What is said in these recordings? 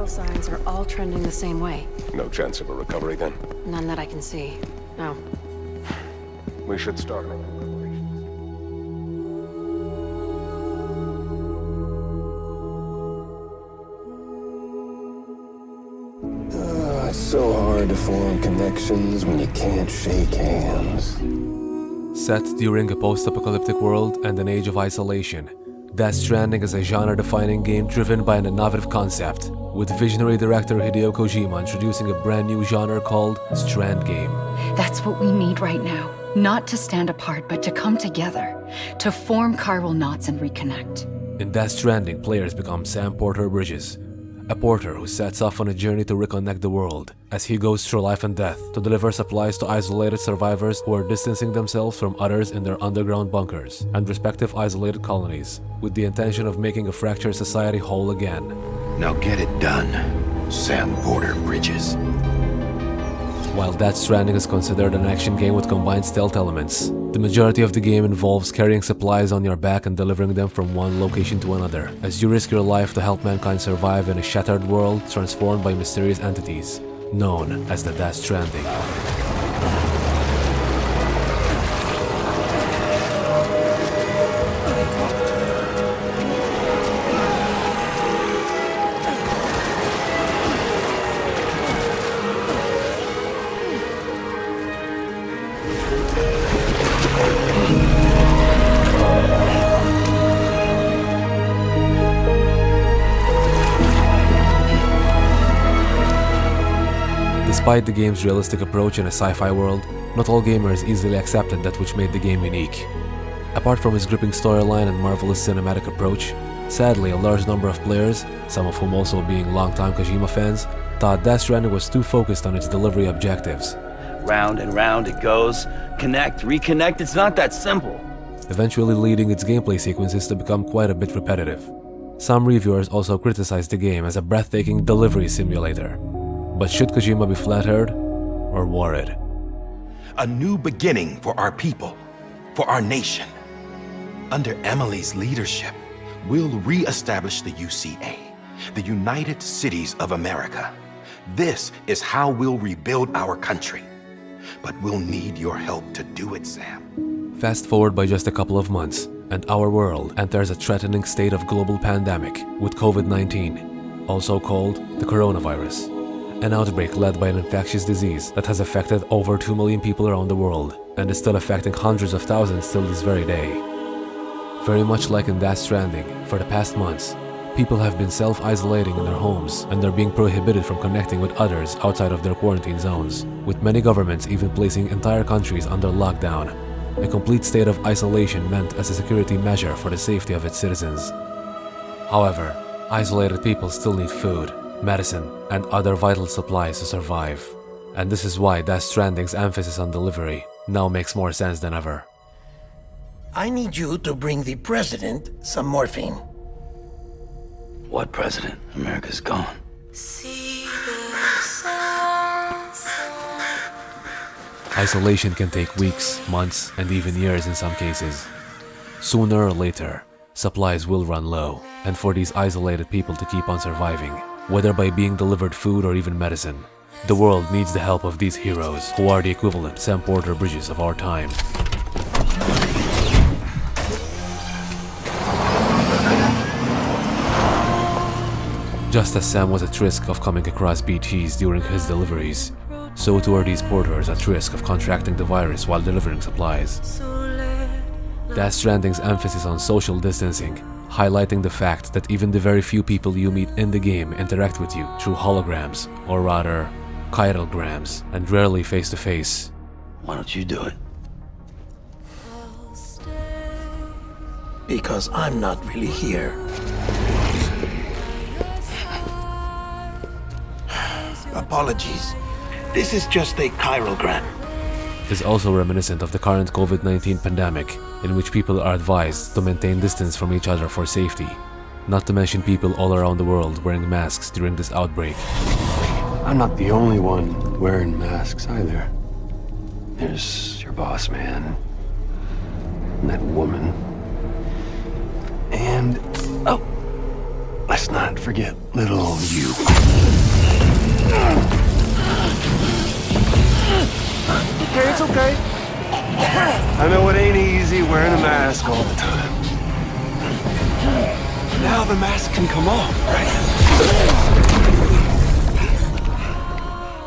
vital signs are all trending the same way. No chance of a recovery then? None that I can see. No. We should start. It's so hard to form connections when you can't shake hands. Set during a post-apocalyptic world and an age of isolation, Death Stranding is a genre-defining game driven by an innovative concept, with visionary director Hideo Kojima introducing a brand new genre called Strand Game. That's what we need right now. Not to stand apart, but to come together, to form chiral knots and reconnect. In Death Stranding, players become Sam Porter Bridges, a porter who sets off on a journey to reconnect the world as he goes through life and death to deliver supplies to isolated survivors who are distancing themselves from others in their underground bunkers and respective isolated colonies, with the intention of making a fractured society whole again. Now get it done, Sam Porter Bridges. While Death Stranding is considered an action game with combined stealth elements, the majority of the game involves carrying supplies on your back and delivering them from one location to another, as you risk your life to help mankind survive in a shattered world transformed by mysterious entities, known as the Death Stranding. Despite the game's realistic approach in a sci-fi world, not all gamers easily accepted that which made the game unique. Apart from its gripping storyline and marvelous cinematic approach, sadly a large number of players, some of whom also being longtime Kojima fans, thought Death Stranding was too focused on its delivery objectives. Round and round it goes. Connect, reconnect, it's not that simple. Eventually leading its gameplay sequences to become quite a bit repetitive. Some reviewers also criticized the game as a breathtaking delivery simulator. But should Kojima be flattered or worried? A new beginning for our people, for our nation. Under Emily's leadership, we'll re-establish the UCA, the United Cities of America. This is how we'll rebuild our country. But we'll need your help to do it, Sam. Fast forward by just a couple of months, and our world enters a threatening state of global pandemic with COVID-19, also called the coronavirus. An outbreak led by an infectious disease that has affected over 2 million people around the world and is still affecting hundreds of thousands till this very day. Very much like in Death Stranding, for the past months, people have been self-isolating in their homes and are being prohibited from connecting with others outside of their quarantine zones, with many governments even placing entire countries under lockdown, a complete state of isolation meant as a security measure for the safety of its citizens. However, isolated people still need food, medicine, and other vital supplies to survive. And this is why Death Stranding's emphasis on delivery now makes more sense than ever. I need you to bring the president some morphine. What president? America's gone. Isolation can take weeks, months, and even years in some cases. Sooner or later, supplies will run low, and for these isolated people to keep on surviving, whether by being delivered food or even medicine, the world needs the help of these heroes who are the equivalent Sam Porter Bridges of our time. Just as Sam was at risk of coming across BTs during his deliveries, so too are these porters at risk of contracting the virus while delivering supplies. Death Stranding's emphasis on social distancing, highlighting the fact that even the very few people you meet in the game interact with you through holograms, or rather, chiralgrams, and rarely face-to-face. Why don't you do it? Because I'm not really here. Apologies. This is just a chiralgram. Is also reminiscent of the current COVID-19 pandemic, in which people are advised to maintain distance from each other for safety, not to mention people all around the world wearing masks during this outbreak. I'm not the only one wearing masks either. There's your boss man, and that woman, and... oh! let's not forget little you. Okay, it's okay. I know it ain't easy wearing a mask all the time. Now the mask can come off, right?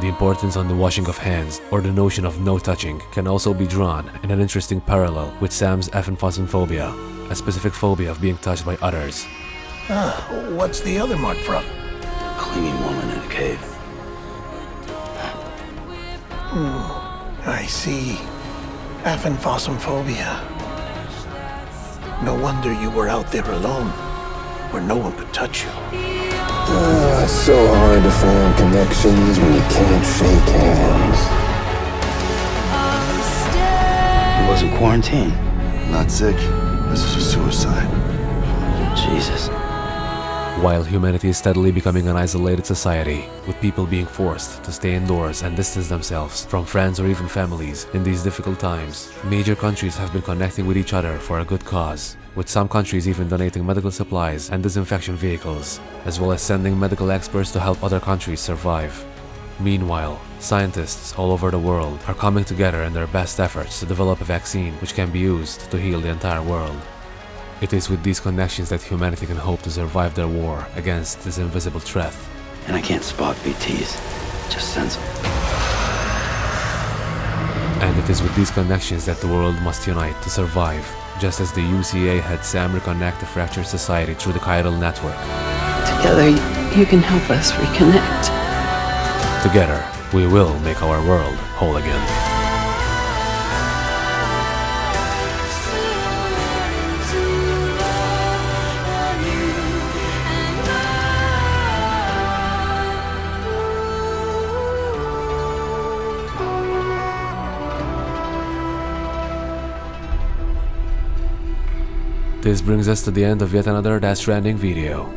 The importance on the washing of hands, or the notion of no touching, can also be drawn in an interesting parallel with Sam's aphenphosmphobia, a specific phobia of being touched by others. What's the other mark from? Clinging woman in a cave. I see. Aphenphosmphobia. No wonder you were out there alone, where no one could touch you. It's so hard to form connections when you can't shake hands. He wasn't quarantined. Not sick. This is just suicide. Jesus. While humanity is steadily becoming an isolated society, with people being forced to stay indoors and distance themselves from friends or even families in these difficult times, major countries have been connecting with each other for a good cause, with some countries even donating medical supplies and disinfection vehicles, as well as sending medical experts to help other countries survive. Meanwhile, scientists all over the world are coming together in their best efforts to develop a vaccine which can be used to heal the entire world. It is with these connections that humanity can hope to survive their war against this invisible threat. And I can't spot BTs. Just sense them. And it is with these connections that the world must unite to survive, just as the UCA had Sam reconnect the fractured society through the chiral network. Together, you can help us reconnect. Together, we will make our world whole again. This brings us to the end of yet another Death Stranding video.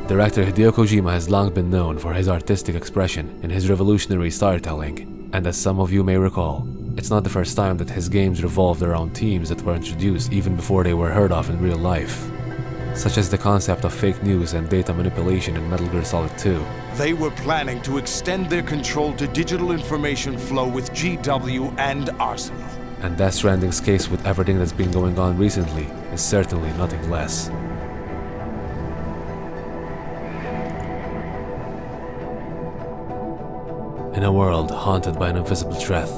Director Hideo Kojima has long been known for his artistic expression in his revolutionary storytelling, and as some of you may recall, it's not the first time that his games revolved around themes that were introduced even before they were heard of in real life, such as the concept of fake news and data manipulation in Metal Gear Solid 2. They were planning to extend their control to digital information flow with GW and Arsenal. And Death Stranding's case with everything that's been going on recently is certainly nothing less. In a world haunted by an invisible threat,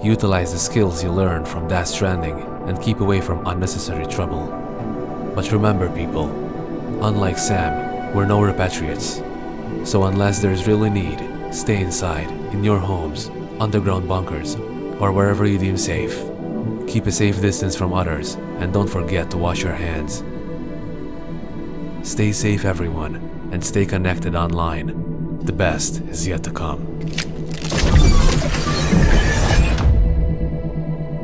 utilize the skills you learned from Death Stranding and keep away from unnecessary trouble. But remember people, unlike Sam, we're no repatriates. So unless there's really need, stay inside, in your homes, underground bunkers, or wherever you deem safe. Keep a safe distance from others, and don't forget to wash your hands. Stay safe everyone, and stay connected online. The best is yet to come.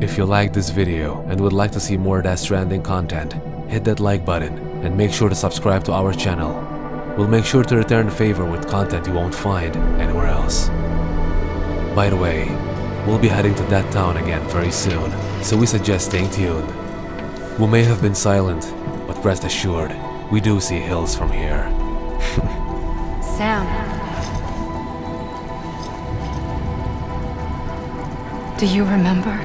If you liked this video and would like to see more Death Stranding content, hit that like button and make sure to subscribe to our channel. We'll make sure to return the favor with content you won't find anywhere else. By the way, we'll be heading to that town again very soon, so we suggest staying tuned. We may have been silent, but rest assured, we do see hills from here. Sam. Do you remember?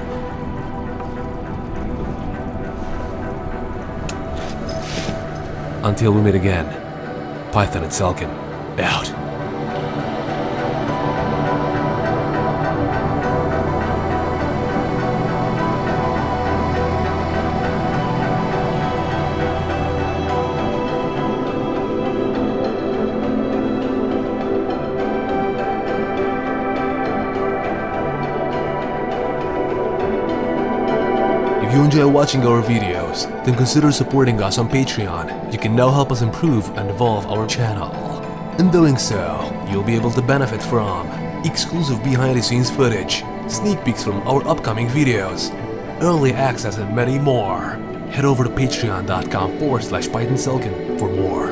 Until we meet again, Python and Selkin, out. If you enjoy watching our videos, then consider supporting us on Patreon. You can now help us improve and evolve our channel. In doing so, you'll be able to benefit from exclusive behind-the-scenes footage, sneak peeks from our upcoming videos, early access and many more. Head over to patreon.com/PythonSelkin for more.